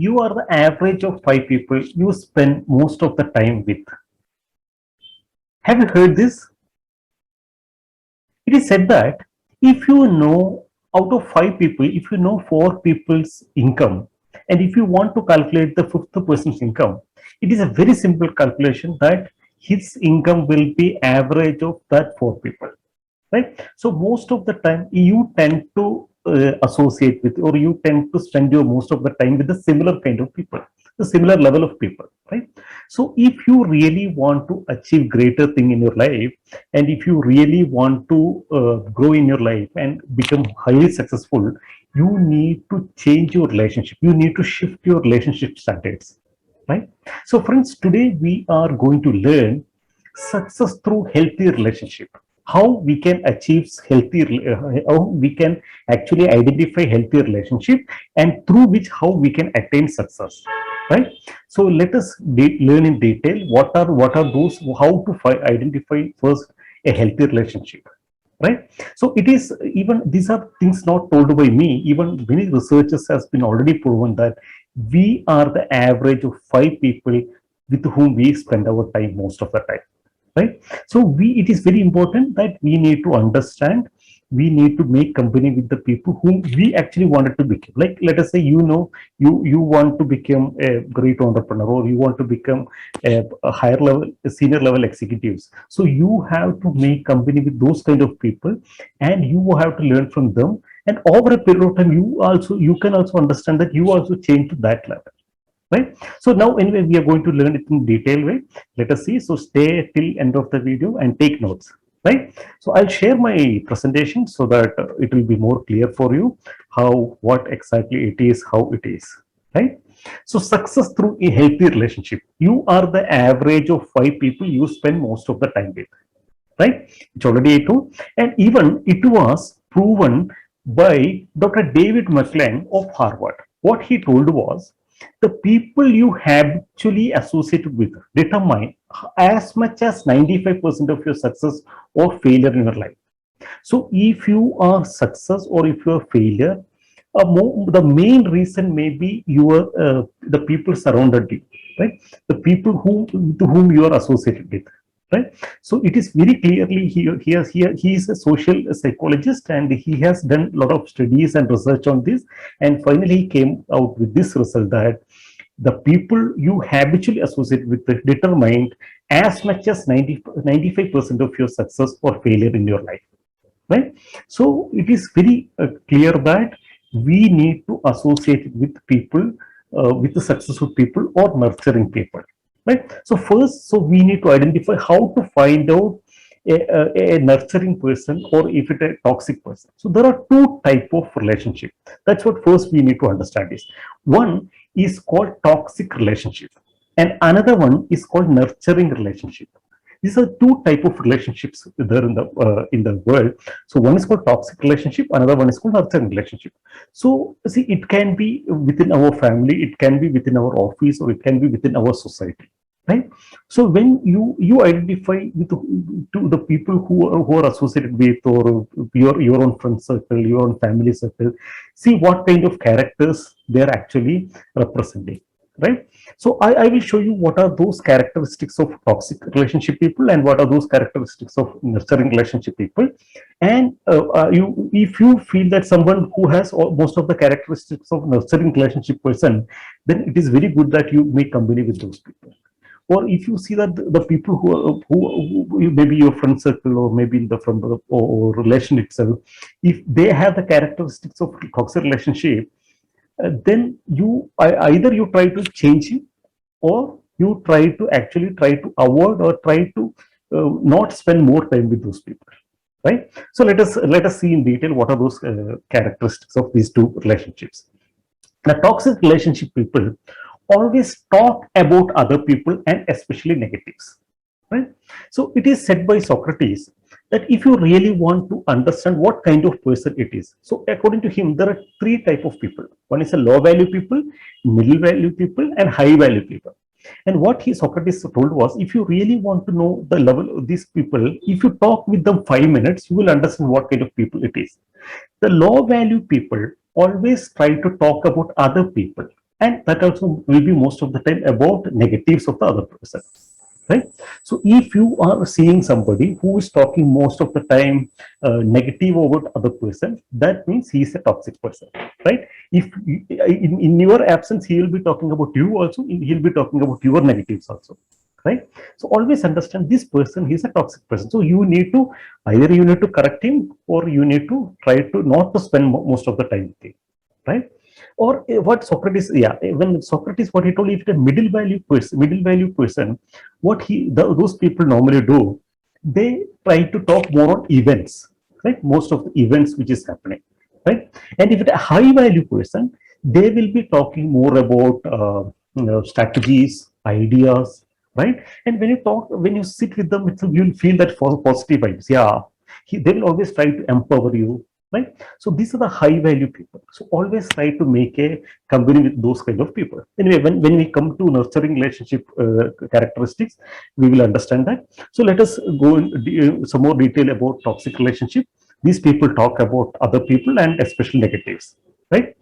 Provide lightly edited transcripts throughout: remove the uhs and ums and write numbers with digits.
you are the average of 5 people you spend most of the time with. Have you heard this? It is said that if you know out of 5 people, if you know 4 people's income, and if you want to calculate the fifth person's income, it is a very simple calculation that his income will be average of that 4 people, right? So most of the time you tend to associate with, or you tend to spend your most of the time with the similar kind of people, the similar level of people, right? So if you really want to achieve greater thing in your life, and if you really want to grow in your life and become highly successful, you need to change your relationship, you need to shift your relationship standards, right? So friends, today we are going to learn success through healthy relationship, how we can achieve healthy, how we can actually identify healthy relationship, and through which how we can attain success, right? So let us learn in detail what are those, how to identify first a healthy relationship, right? So it is, even these are things not told by me, even many researchers has been already proven that we are the average of 5 people with whom we spend our time most of the time, right? So we, it is very important that we need to understand, we need to make company with the people whom we actually wanted to become. Like, let us say, you want to become a great entrepreneur, or you want to become a higher level, a senior level executives. So you have to make company with those kind of people, and you have to learn from them, and over a period of time you can also understand that you also change to that level, right? So now anyway, we are going to learn it in detail way. Let us see. So stay till end of the video and take notes, right? So I'll share my presentation so that it will be more clear for you how, what exactly it is, how it is, right? So success through a healthy relationship, you are the average of 5 people you spend most of the time with, right? It's already a tool, and even it was proven by Dr. David McClellan of Harvard. What he told was, the people you habitually associated with determine as much as 95% of your success or failure in your life. So if you are success or if you are failure, the main reason may be your the people surrounded you, right? The people to whom you are associated with, right? So it is very clearly, he is a social psychologist, and he has done a lot of studies and research on this, and finally he came out with this result that the people you habitually associate with determined as much as 95% of your success or failure in your life, right? So it is very clear that we need to associate with people, with the successful people or nurturing people, right? So first, so we need to identify how to find out a nurturing person, or if it a toxic person. So there are two type of relationship. That's what first we need to understand is. One is called toxic relationship, and another one is called nurturing relationship. These are two type of relationships there in the world. So one is called toxic relationship, another one is called nurturing relationship. So see, it can be within our family, it can be within our office, or it can be within our society, right? So when you identify with to the people who are associated with, or your own friend circle, your own family circle, see what kind of characters they are actually representing, right? So I will show you what are those characteristics of toxic relationship people and what are those characteristics of nurturing relationship people. And you, if you feel that someone who has most of the characteristics of nurturing relationship person, then it is very good that you make company with those people. Or if you see that the people who maybe your friend circle, or maybe in the from or relation itself, if they have the characteristics of toxic relationship, then either you try to change him, or you try to actually try to avoid, or try to not spend more time with those people, right? So let us see in detail what are those characteristics of these two relationships. The toxic relationship people always talk about other people, and especially negatives, right? So it is said by Socrates that if you really want to understand what kind of person it is, so according to him, there are three type of people. One is a low value people, middle value people, and high value people. And what Socrates told was, if you really want to know the level of these people, if you talk with them 5 minutes, you will understand what kind of people it is. The low value people always try to talk about other people, and that also will be most of the time about negatives of the other person, right? So if you are seeing somebody who is talking most of the time negative about other person, that means he is a toxic person, right? If in your absence he will be talking about you also, he'll be talking about your negatives also, right? So always understand this person, he's a toxic person. So you need to, either you need to correct him, or you need to try to not to spend most of the time with him, right? Or what Socrates, yeah, when Socrates, what he told, if a middle value person, what those people normally do, they try to talk more on events, right? Most of the events which is happening, right? And if it's a high value person, they will be talking more about strategies, ideas, right? And when you talk, when you sit with them, you'll feel that positive vibes. Yeah, they will always try to empower you, right? So these are the high value people. So always try to make a company with those kind of people. Anyway, when we come to nurturing relationship characteristics, we will understand that. So let us go in some more detail about toxic relationship. These people talk about other people and especially negatives, right?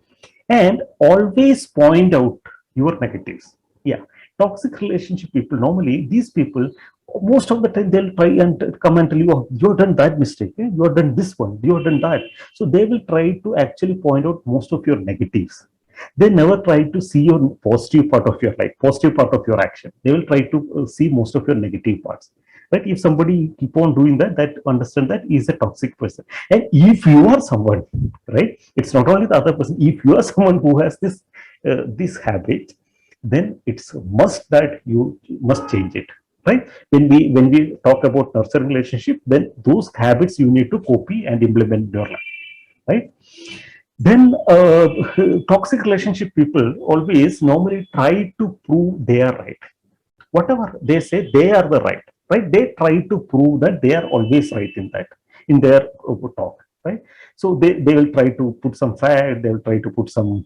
And always point out your negatives. Yeah, toxic relationship people, normally these people, most of the time they'll try and come and tell you, oh, you've done that mistake, you have done this one, you have done that. So they will try to actually point out most of your negatives. They never try to see your positive part of your life, positive part of your action. They will try to see most of your negative parts, right? If somebody keep on doing that, that understand that is a toxic person. And if you are someone, right, it's not only the other person, if you are someone who has this habit, then it's a must that you must change it, right? When we talk about nurturing relationship, then those habits you need to copy and implement in your life, right? Then toxic relationship people always normally try to prove they are right. Whatever they say, they are the right? They try to prove that they are always right in that, in their talk, right? So they will try to put some fact, they will try to put some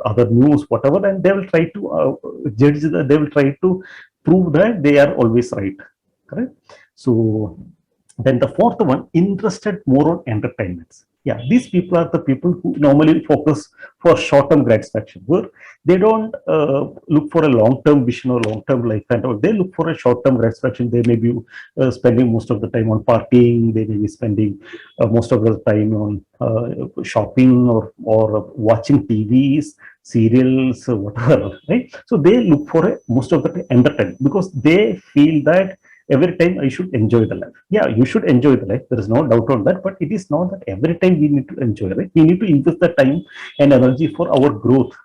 other news, whatever, and they will try to judge that, they will try to prove that they are always right, correct? So then the fourth one, interested more on entertainments. Yeah, these people are the people who normally focus for short-term gratification, where they don't look for a long-term vision or long-term life and all. They look for a short-term gratification. They may be spending most of the time on partying. They may be spending most of the time on shopping or watching TVs, serials, whatever. Right? So they look for most of the time entertainment, because they feel that every time I should enjoy the life. Yeah, you should enjoy the life. There is no doubt on that. But it is not that every time we need to enjoy, right? We need to invest the time and energy for our growth.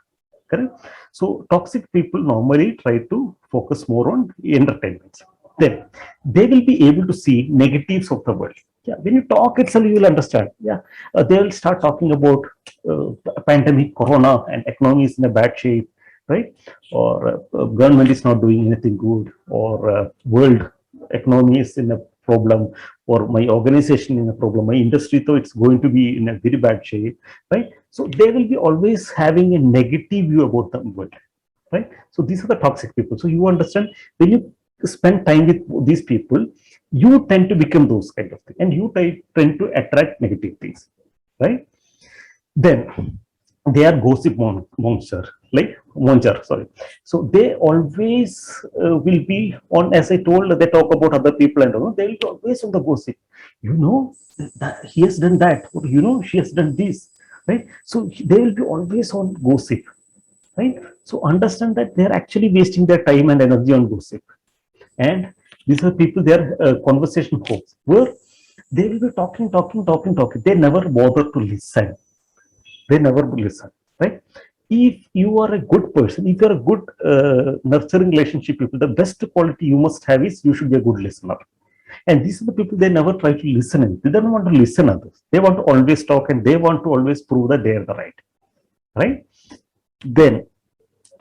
Correct? So toxic people normally try to focus more on entertainment. Then they will be able to see negatives of the world. Yeah, when you talk itself, you will understand. Yeah, they will start talking about pandemic, corona, and economy is in a bad shape, right? Or government is not doing anything good, or world economy is in a problem, or my organization in a problem, my industry, though it's going to be in a very bad shape, right? So they will be always having a negative view about the world, right? So these are the toxic people. So you understand, when you spend time with these people, you tend to become those kind of things, and you tend to attract negative things, right? Then they are gossip monster, like monster, sorry. So they always will be on, as I told, they talk about other people and all, they will be always on the gossip. You know, that he has done that, or you know, she has done this, right? So they will be always on gossip, right? So understand that they are actually wasting their time and energy on gossip. And these are people, they are conversation hosts, where they will be talking. They never bother to listen. They never listen, right? If you are a good person, if you are a good nurturing relationship people, the best quality you must have is you should be a good listener. And these are the people, they never try to listen. They don't want to listen others. They want to always talk, and they want to always prove that they are the right? Then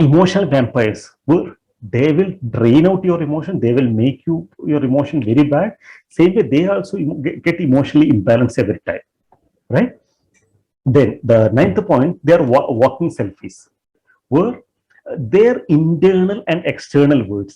emotional vampires, where they will drain out your emotion, they will make your emotion very bad. Same way, they also get emotionally imbalanced every time, right? Then the ninth point, they are walking selfies, where their internal and external world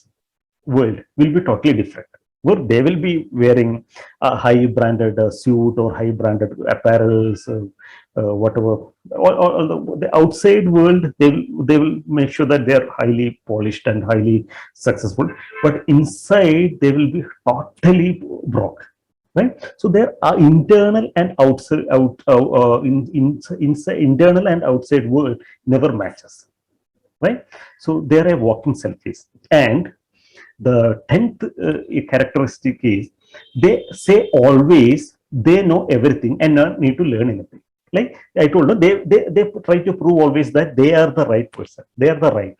will be totally different. where they will be wearing a high branded suit or high branded apparels, whatever. All the outside world, they will make sure that they are highly polished and highly successful, but inside they will be totally broke. Right, so there are internal and outside inside internal and outside world never matches, right? So they are a walking selfies. And the 10th characteristic is they say always they know everything and not need to learn anything. Like I told you, they try to prove always that they are the right person, they are the right.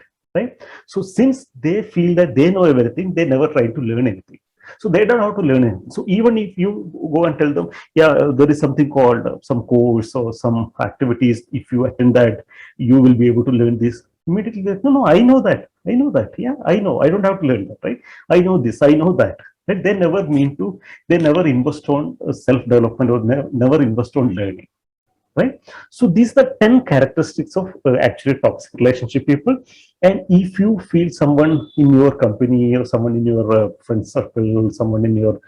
So since they feel that they know everything, they never try to learn anything. So they don't have to learn anything. So even if you go and tell them, yeah, there is something called some course or some activities, if you attend that, you will be able to learn this. Immediately, no, I know that. I know that. Yeah, I know. I don't have to learn that, right? I know this. I know that. Right? They never mean to. They never invest on self-development or never invest on learning, right? So these are the 10 characteristics of actually toxic relationship people. And if you feel someone in your company or someone in your friend circle, someone in your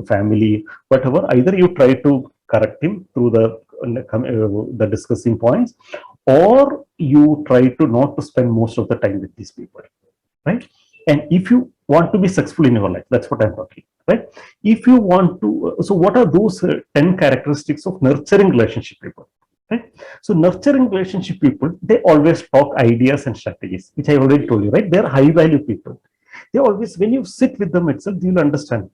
family, whatever, either you try to correct him through the discussing points, or you try to not to spend most of the time with these people, right? And if you want to be successful in your life, that's what I'm talking, right? If you want to, so what are those 10 characteristics of nurturing relationship people, right? So nurturing relationship people, they always talk ideas and strategies, which I already told you, right? They're high value people. They always, when you sit with them itself, you'll understand.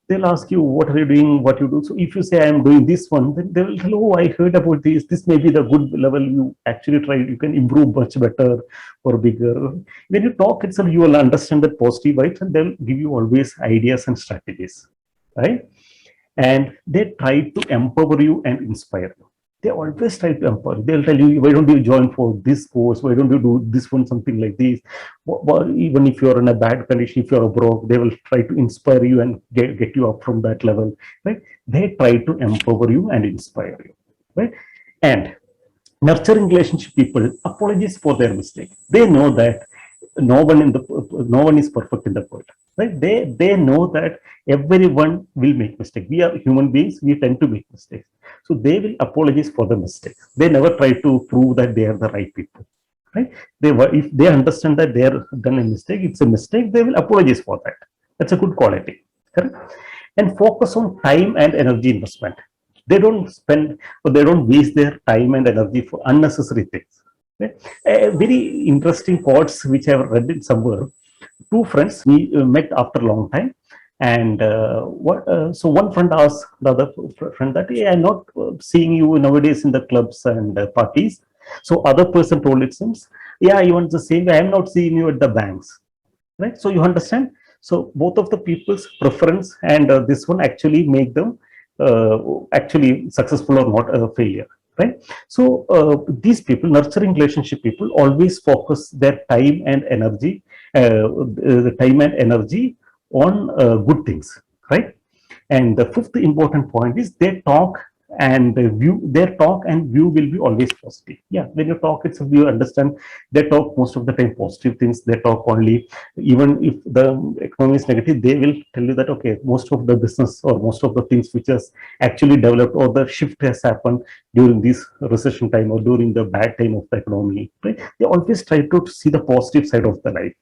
They'll ask you, what are you doing, what you do. So if you say, I'm doing this one, then they will tell, oh, I heard about this may be the good level you actually tried, you can improve much better or bigger. When you talk itself, you will understand that positive vibes, and they'll give you always ideas and strategies, right? And they try to empower you and inspire you. They always try to empower you. They'll tell you, why don't you join for this course? Why don't you do this one, something like this? Well, even if you're in a bad condition, if you're broke, they will try to inspire you and get you up from that level, right? They try to empower you and inspire you, right? And nurturing relationship people apologize for their mistake. They know that no one is perfect in the world, right? They know that everyone will make mistakes. We are human beings, we tend to make mistakes. So they will apologize for the mistake. They never try to prove that they are the right people, right? If they understand that they are done a mistake, it's a mistake, they will apologize for that. That's a good quality, correct? And focus on time and energy investment. They don't spend, or they don't waste their time and energy for unnecessary things, right? A very interesting quotes which I have read it somewhere. Two friends we met after a long time, and so one friend asked the other friend that, hey, I'm not seeing you nowadays in the clubs and parties. So other person told, it seems, yeah, even the same way, I'm not seeing you at the banks, right? So you understand, so both of the people's preference and this one actually make them actually successful or not a failure, right? So these people, nurturing relationship people, always focus their time and energy, the time and energy on good things, right? And the fifth important point is they talk and view, their talk and view will be always positive. Yeah, when you talk, it's you understand, they talk most of the time positive things. They talk only, even if the economy is negative, they will tell you that, okay, most of the business or most of the things which has actually developed or the shift has happened during this recession time or during the bad time of the economy, right? They always try to see the positive side of the life.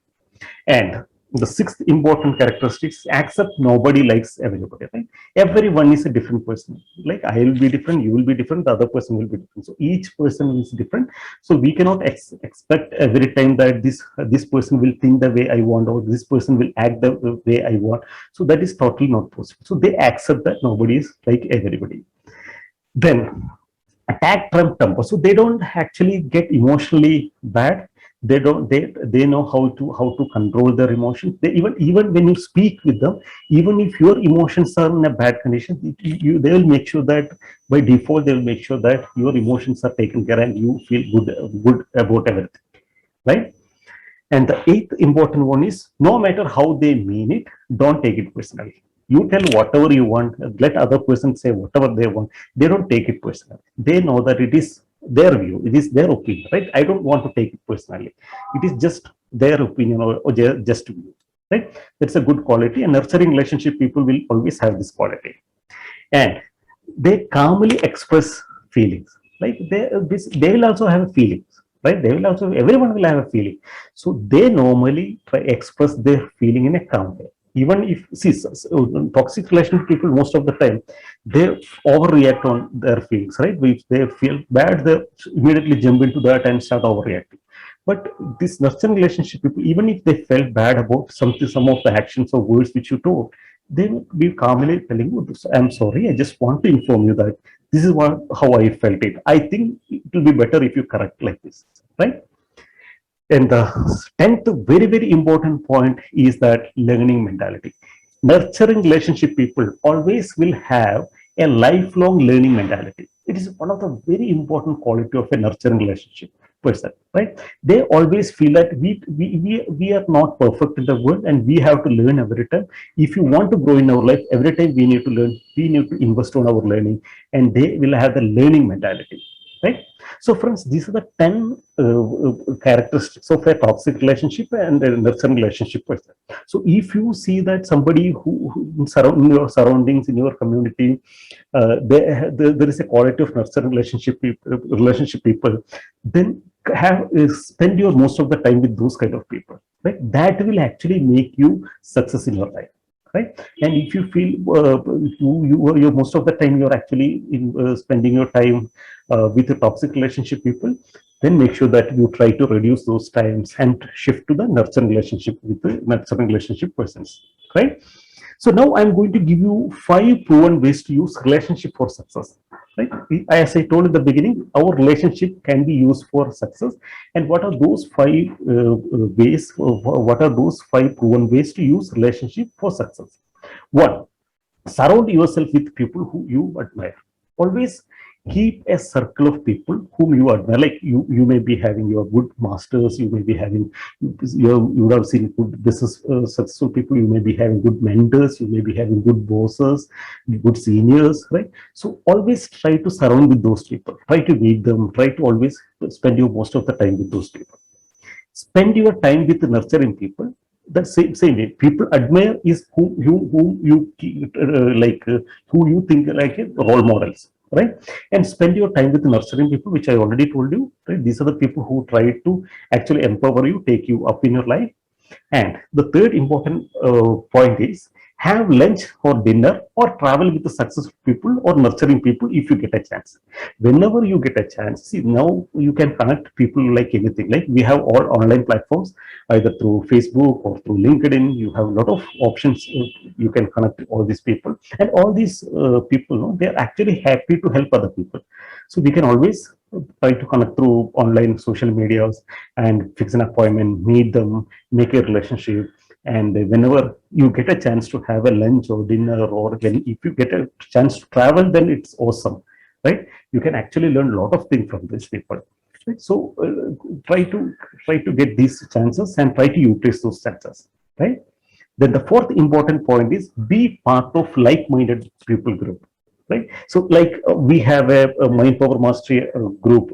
And the sixth important characteristic is accept nobody likes everybody, right? Everyone is a different person. Like I will be different, you will be different, the other person will be different. So each person is different. So we cannot expect every time that this person will think the way I want, or this person will act the way I want. So that is totally not possible. So they accept that nobody is like everybody. Then attack Trump temper. So they don't actually get emotionally bad. They don't. They know how to control their emotions. Even when you speak with them, even if your emotions are in a bad condition, they will make sure that by default they will make sure that your emotions are taken care and you feel good about everything, right? And the eighth important one is, no matter how they mean it, don't take it personally. You tell whatever you want, let other person say whatever they want. They don't take it personally. They know that it is their view, it is their opinion, right? I don't want to take it personally. It is just their opinion or just view. right? That's a good quality, and nurturing relationship people will always have this quality. And they calmly express feelings, like they will also have feelings, right? They will also, everyone will have a feeling, so they normally try express their feeling in a calm way. Even if, see, toxic relationship people most of the time they overreact on their feelings, right? If they feel bad, they immediately jump into that and start overreacting. But this nurturing relationship people, even if they felt bad about something, some of the actions or words which you told, they will be calmly telling you, I'm sorry, I just want to inform you that this is what how I felt it. I think it will be better if you correct like this, right? And the 10th very, very important point is that learning mentality. Nurturing relationship people always will have a lifelong learning mentality. It is one of the very important quality of a nurturing relationship person, right? They always feel that we are not perfect in the world and we have to learn every time. If you want to grow in our life, every time we need to learn, we need to invest on our learning, and they will have the learning mentality, right? So, friends, these are the 10 characteristics of a toxic relationship and a nurturing relationship person. So, if you see that somebody who surround in your surroundings, in your community, there is a quality of nurturing relationship people, then spend your most of the time with those kind of people, right? That will actually make you success in your life, right? And if you feel you most of the time you're actually spending your time with a toxic relationship people, then make sure that you try to reduce those times and shift to the nurturing relationship with the nurturing relationship persons, right? So now I'm going to give you 5 proven ways to use relationship for success, right? As I told in the beginning, our relationship can be used for success. And what are those 5 ways? What are those 5 proven ways to use relationship for success? One, surround yourself with people who you admire. Always keep a circle of people whom you admire. Like you may be having your good masters, you may be having, you would have seen good business successful people, you may be having good mentors, you may be having good bosses, good seniors, right? So always try to surround with those people, try to meet them, try to always spend your most of the time with those people. Spend your time with nurturing people. The same way people admire is who you who you think like role models, right? And spend your time with nurturing people, which I already told you, right? These are the people who try to actually empower you, take you up in your life. And the third important point is have lunch or dinner or travel with the successful people or nurturing people if you get a chance. Whenever you get a chance, see, now you can connect people like anything. Like we have all online platforms, either through Facebook or through LinkedIn. You have a lot of options. You can connect all these people, and all these people, they're actually happy to help other people. So we can always try to connect through online social medias and fix an appointment, meet them, make a relationship. And whenever you get a chance to have a lunch or dinner, or when if you get a chance to travel, then it's awesome, right? You can actually learn a lot of things from these people, right? So try to get these chances and try to utilize those chances, right? Then the fourth important point is be part of like-minded people group, right? So like we have a Mind Power Mastery group,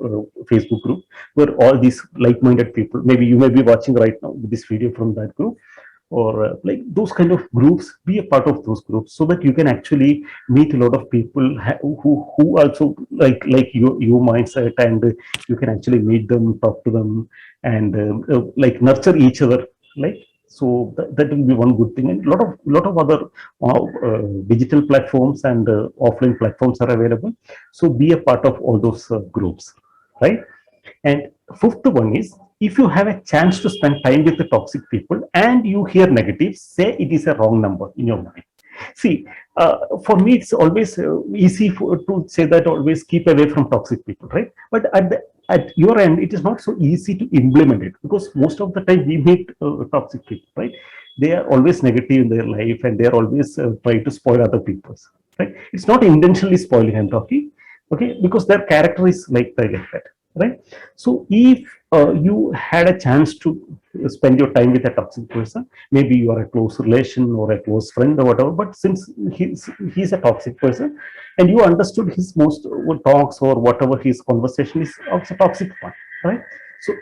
Facebook group, where all these like-minded people, maybe you may be watching right now this video from that group, or like those kind of groups, be a part of those groups so that you can actually meet a lot of people who also like your mindset, and you can actually meet them, talk to them, and like nurture each other, like. So that will be one good thing. And lot of other digital platforms and offline platforms are available, so be a part of all those groups, right? And fifth one is, if you have a chance to spend time with the toxic people and you hear negatives, say it is a wrong number in your mind. See, for me, it's always easy to say that always keep away from toxic people, right? But at your end, it is not so easy to implement it, because most of the time we meet toxic people, right? They are always negative in their life, and they are always trying to spoil other people's, right? It's not intentionally spoiling, I'm talking, okay, because their character is like that, right? So if you had a chance to spend your time with a toxic person, maybe you are a close relation or a close friend or whatever, but since he's a toxic person and you understood his most talks or whatever his conversation is also toxic one, right? So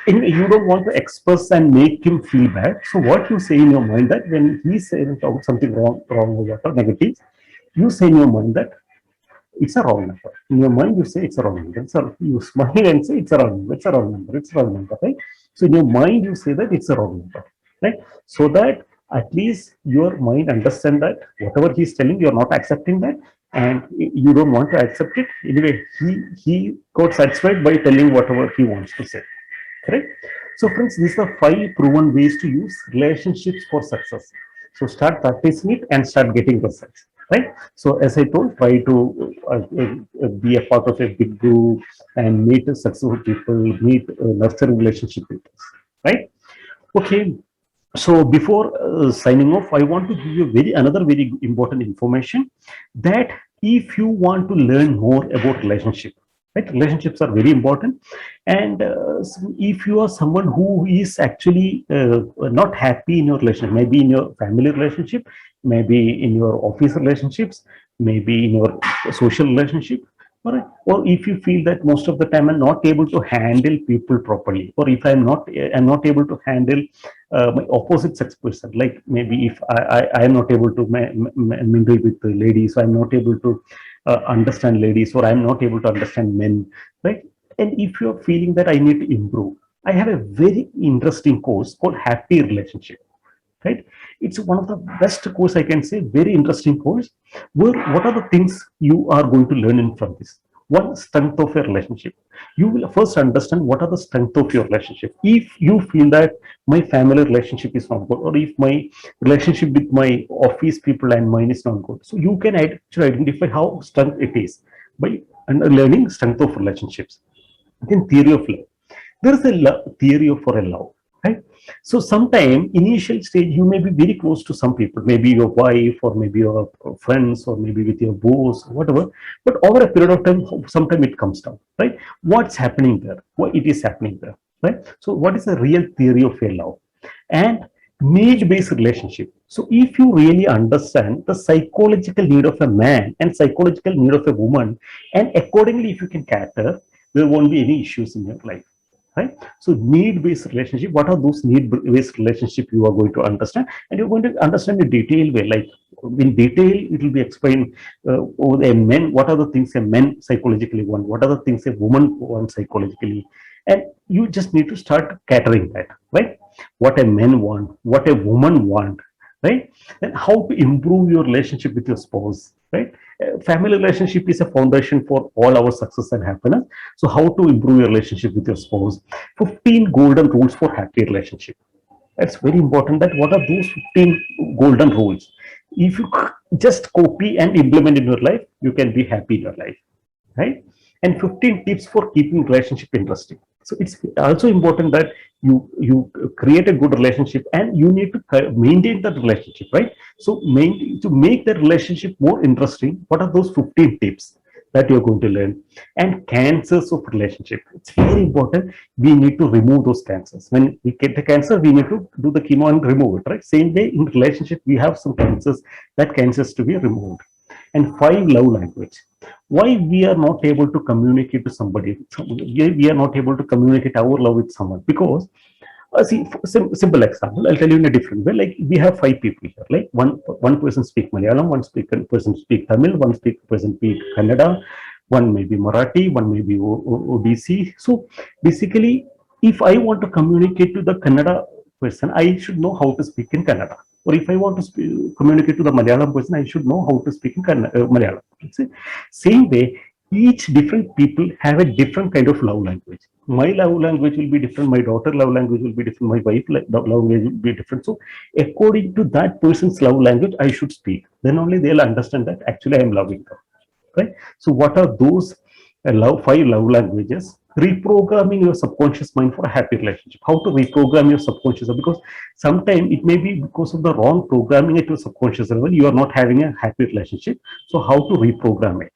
anyway, you don't want to express and make him feel bad. So what you say in your mind that when he's saying something wrong or negative, you say in your mind that it's a wrong number. In your mind, you say it's a wrong number. So you smile and say it's a wrong number. It's a wrong number. It's a wrong number. Right? So in your mind, you say that it's a wrong number. Right? So that at least your mind understand that whatever he's telling, you're not accepting that, and you don't want to accept it. Anyway, he got satisfied by telling whatever he wants to say. Correct? So friends, these are 5 proven ways to use relationships for success. So start practicing it and start getting results. Right? So as I told, try to be a part of a big group and meet successful people, meet nurturing relationship with us. Right? Okay. So before signing off, I want to give you another very important information that if you want to learn more about relationship, right? Relationships are very important, and if you are someone who is actually not happy in your relationship, maybe in your family relationship, maybe in your office relationships, maybe in your social relationship, or if you feel that most of the time I'm not able to handle people properly, or if I'm not able to handle my opposite sex person, like maybe if I am not able to mingle with the ladies, so I'm not able to understand ladies, or I'm not able to understand men, right? And if you're feeling that I need to improve, I have a very interesting course called Happy Relationship, right? It's one of the best course, I can say, very interesting course, where what are the things you are going to learn in from this. One, strength of a relationship. You will first understand what are the strength of your relationship. If you feel that my family relationship is not good, or if my relationship with my office people and mine is not good, so you can actually identify how strong it is by learning strength of relationships. Then theory of love. There is a theory of for a love, right? So sometime initial stage you may be very close to some people, maybe your wife, or maybe your friends, or maybe with your boss, whatever. But over a period of time, sometime it comes down, right? What's happening there? Why it is happening there, right? So what is the real theory of a love? And need-based relationship. So if you really understand the psychological need of a man and psychological need of a woman, and accordingly if you can cater, there won't be any issues in your life, right? So need-based relationship, what are those need-based relationship you are going to understand, and you're going to understand in detail way, like in detail it will be explained over a men, what are the things a man psychologically want, what are the things a woman wants psychologically, and you just need to start catering that, right? What a man want, what a woman want, right? And how to improve your relationship with your spouse, right? Family relationship is a foundation for all our success and happiness. So how to improve your relationship with your spouse? 15 golden rules for happy relationship. That's very important. That what are those 15 golden rules? If you just copy and implement in your life, you can be happy in your life, right? And 15 tips for keeping relationship interesting. So it's also important that you create a good relationship, and you need to maintain that relationship, right? So to make the relationship more interesting, what are those 15 tips that you're going to learn? And cancers of relationship, it's very important. We need to remove those cancers. When we get the cancer, we need to do the chemo and remove it, right? Same way in relationship, we have some cancers, that cancers to be removed. And 5 love language. Why we are not able to communicate to somebody? We are not able to communicate our love with someone because see, simple example, I'll tell you in a different way. Like we have 5 people here. Like one person speak Malayalam, person speak Tamil, person speak Kannada, one may be Marathi, one may be ODC. So basically, if I want to communicate to the Kannada person, I should know how to speak in Kannada. Or if I want to communicate to the Malayalam person, I should know how to speak in Malayalam. Same way, each different people have a different kind of love language. My love language will be different, my daughter love language will be different, my wife love language will be different. So according to that person's love language, I should speak. Then only they'll understand that actually I am loving them, right? So what are those 5 love languages? Reprogramming your subconscious mind for a happy relationship. How to reprogram your subconscious? Because sometimes it may be because of the wrong programming at your subconscious level, you are not having a happy relationship. So how to reprogram it,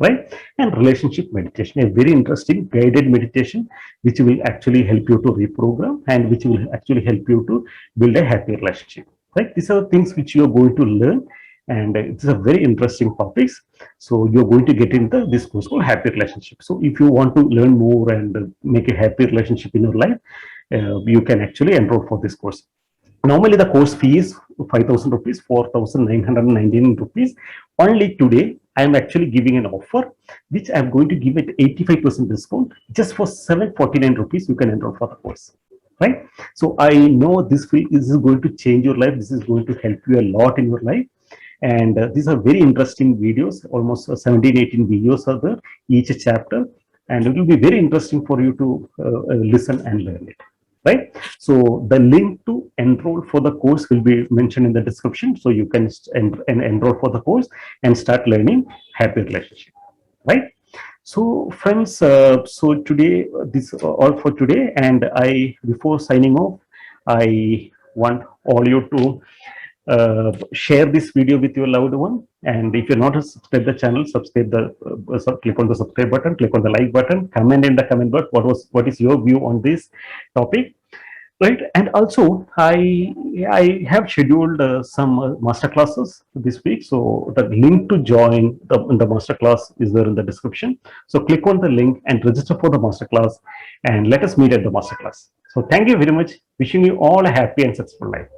right? And relationship meditation, a very interesting guided meditation, which will actually help you to reprogram and which will actually help you to build a happy relationship, right? These are the things which you are going to learn, and it's a very interesting topics. So you're going to get into this course called Happy Relationship. So if you want to learn more and make a happy relationship in your life, you can actually enroll for this course. Normally the course fee is 5,000 rupees, 4,919 rupees. Only today I am actually giving an offer which I am going to give it 85% discount. Just for 749 rupees you can enroll for the course, right? So I know this is going to change your life. This is going to help you a lot in your life. And these are very interesting videos. Almost 17 18 videos are there, each chapter, and it will be very interesting for you to listen and learn it, right? So the link to enroll for the course will be mentioned in the description, so you can enroll for the course and start learning happy relationship, right? So friends, so today this all for today, and I, before signing off, I want all you to share this video with your loved one. And if you're not subscribed the channel, subscribe the click on the subscribe button, click on the like button, comment in the comment box what is your view on this topic, right? And also I have scheduled some master classes this week, so the link to join the master class is there in the description. So click on the link and register for the master class, and let us meet at the master class. So thank you very much. Wishing you all a happy and successful life.